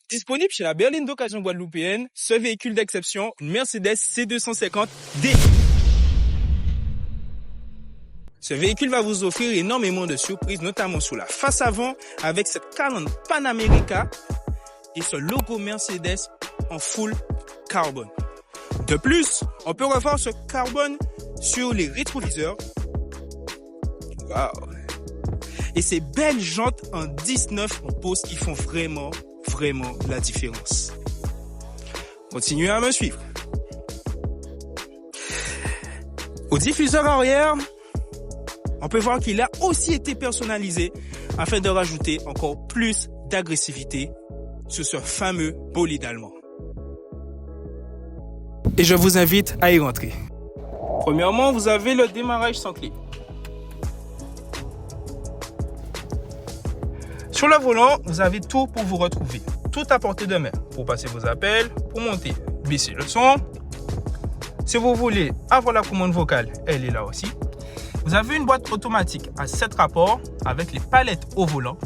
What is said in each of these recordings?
Disponible chez la berline d'occasion guadeloupéenne, ce véhicule d'exception, une Mercedes C250D. Ce véhicule va vous offrir énormément de surprises, notamment sur la face avant, avec cette calandre Panamérica et ce logo Mercedes en full carbone. De plus, on peut revoir ce carbone sur les rétroviseurs. Waouh! Et ces belles jantes en 19 en pose qui font vraiment la différence. Continuez à me suivre. Au diffuseur arrière, on peut voir qu'il a aussi été personnalisé afin de rajouter encore plus d'agressivité sur ce fameux bolide allemand. Et je vous invite à y rentrer. Premièrement, vous avez le démarrage sans clé. Sur le volant, vous avez tout pour vous retrouver. Tout à portée de main pour passer vos appels, pour monter, baisser le son. Si vous voulez avoir la commande vocale, elle est là aussi. Vous avez une boîte automatique à 7 rapports avec les palettes au volant.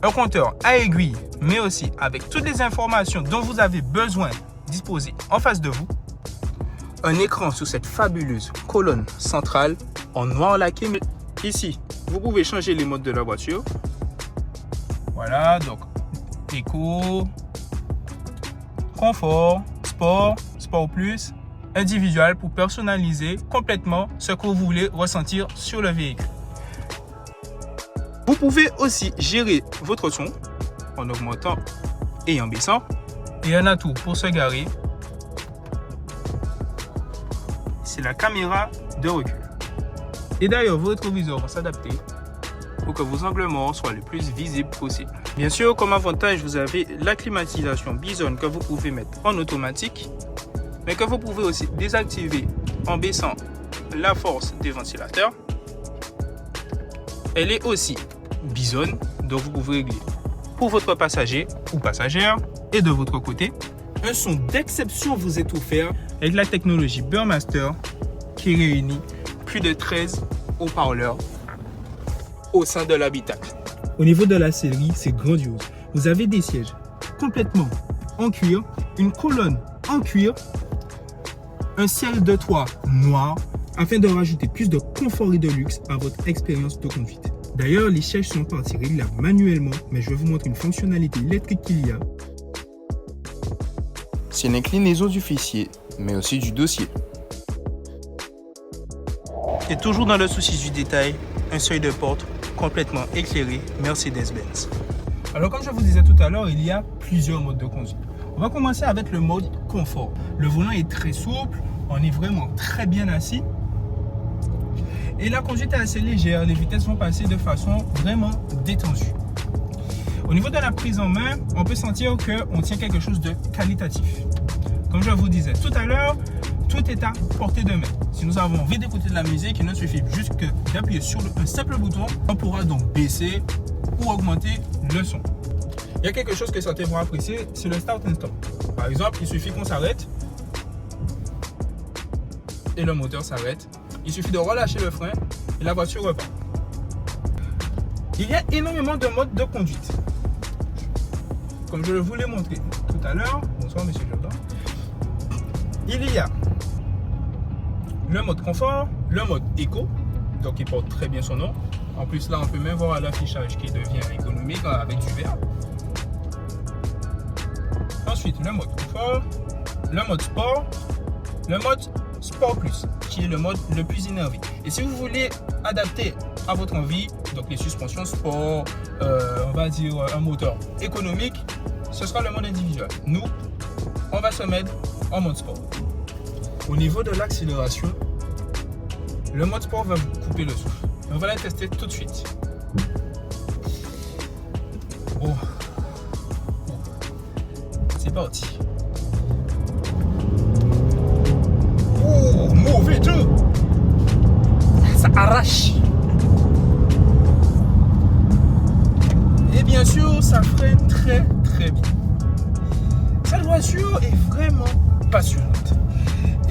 Un compteur à aiguille, mais aussi avec toutes les informations dont vous avez besoin disposées en face de vous. Un écran sur cette fabuleuse colonne centrale en noir laqué. Ici, vous pouvez changer les modes de la voiture. Voilà, donc éco, confort, sport, sport plus, individuel pour personnaliser complètement ce que vous voulez ressentir sur le véhicule. Vous pouvez aussi gérer votre son en augmentant et en baissant. Et un atout pour se garer, c'est la caméra de recul. Et d'ailleurs, vos rétroviseurs vont s'adapter pour que vos angles morts soient le plus visibles possible. Bien sûr, comme avantage, vous avez la climatisation Bison que vous pouvez mettre en automatique, mais que vous pouvez aussi désactiver en baissant la force des ventilateurs. Elle est aussi Bison, donc vous pouvez régler pour votre passager ou passagère. Et de votre côté, un son d'exception vous est offert avec la technologie Burmester qui réunit plus de 13 haut-parleurs au sein de l'habitacle. Au niveau de la sellerie, c'est grandiose. Vous avez des sièges complètement en cuir, une colonne en cuir, un ciel de toit noir afin de rajouter plus de confort et de luxe à votre expérience de conduite. D'ailleurs, les sièges sont en partie réglables manuellement, mais je vais vous montrer une fonctionnalité électrique qu'il y a. C'est une inclinaison du fessier, mais aussi du dossier. Et toujours dans le souci du détail, un seuil de porte complètement éclairé Mercedes-Benz. Alors comme je vous disais tout à l'heure, il y a plusieurs modes de conduite. On va commencer avec le mode confort. Le volant est très souple, on est vraiment très bien assis. Et la conduite est assez légère, les vitesses vont passer de façon vraiment détendue. Au niveau de la prise en main, on peut sentir qu'on tient quelque chose de qualitatif. Comme je vous disais tout à l'heure, tout est à portée de main. Si nous avons envie d'écouter de la musique, il ne suffit juste que d'appuyer sur un simple bouton. On pourra donc baisser ou augmenter le son. Il y a quelque chose que certains vont apprécier, c'est le start and stop. Par exemple, il suffit qu'on s'arrête et le moteur s'arrête. Il suffit de relâcher le frein et la voiture repart. Il y a énormément de modes de conduite. Comme je vous l'ai montré tout à l'heure, bonsoir monsieur Jordan, il y a le mode confort, le mode éco, donc il porte très bien son nom. En plus là on peut même voir l'affichage qui devient économique avec du vert. Ensuite le mode confort, le mode sport, le mode sport plus, qui est le mode le plus énervé. Et si vous voulez adapter à votre envie, donc les suspensions sport, on va dire un moteur économique, ce sera le mode individuel. Nous, on va se mettre en mode sport. Au niveau de l'accélération, le mode sport va vous couper le souffle. Et on va la tester tout de suite. Oh. C'est parti. Oh, mauvais jeu. Ça arrache. Et bien sûr, ça freine très bien. Cette voiture est vraiment passionnante.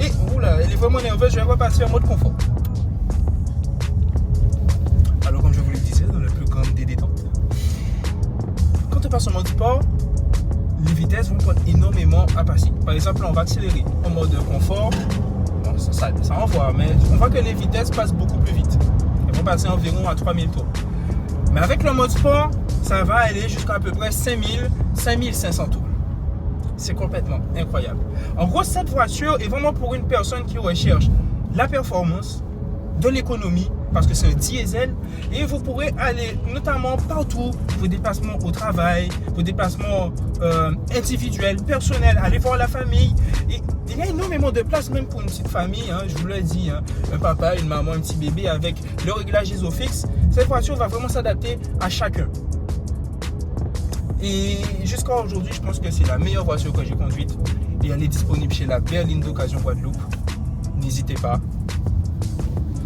Et oula, elle est vraiment nerveuse, je vais repasser en mode confort. Alors comme je vous le disais, dans le plus grand des détentes, quand on passe en mode sport, vitesses vont prendre énormément à passer. Par exemple, là, on va accélérer en mode confort. Bon, ça envoie, mais on voit que les vitesses passent beaucoup plus vite. Elles vont passer environ à 3000 tours. Mais avec le mode sport, ça va aller jusqu'à à peu près 5500 tours. C'est complètement incroyable. En gros, cette voiture est vraiment pour une personne qui recherche la performance, de l'économie, parce que c'est un diesel, et vous pourrez aller notamment partout, vos déplacements au travail, vos déplacements individuels, personnels, aller voir la famille. Et il y a énormément de place même pour une petite famille, hein, je vous l'ai dit, hein, un papa, une maman, un petit bébé avec le réglage ISOFIX. Cette voiture va vraiment s'adapter à chacun. Et jusqu'à aujourd'hui, je pense que c'est la meilleure voiture que j'ai conduite. Et elle est disponible chez la Berline d'Occasion Guadeloupe. N'hésitez pas.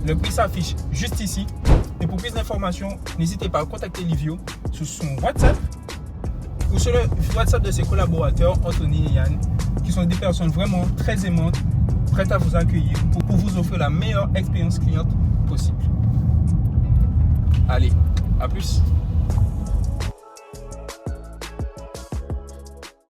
Le prix s'affiche juste ici. Et pour plus d'informations, n'hésitez pas à contacter Livio sur son WhatsApp ou sur le WhatsApp de ses collaborateurs, Anthony et Yann, qui sont des personnes vraiment très aimantes, prêtes à vous accueillir pour vous offrir la meilleure expérience cliente possible. Allez, à plus!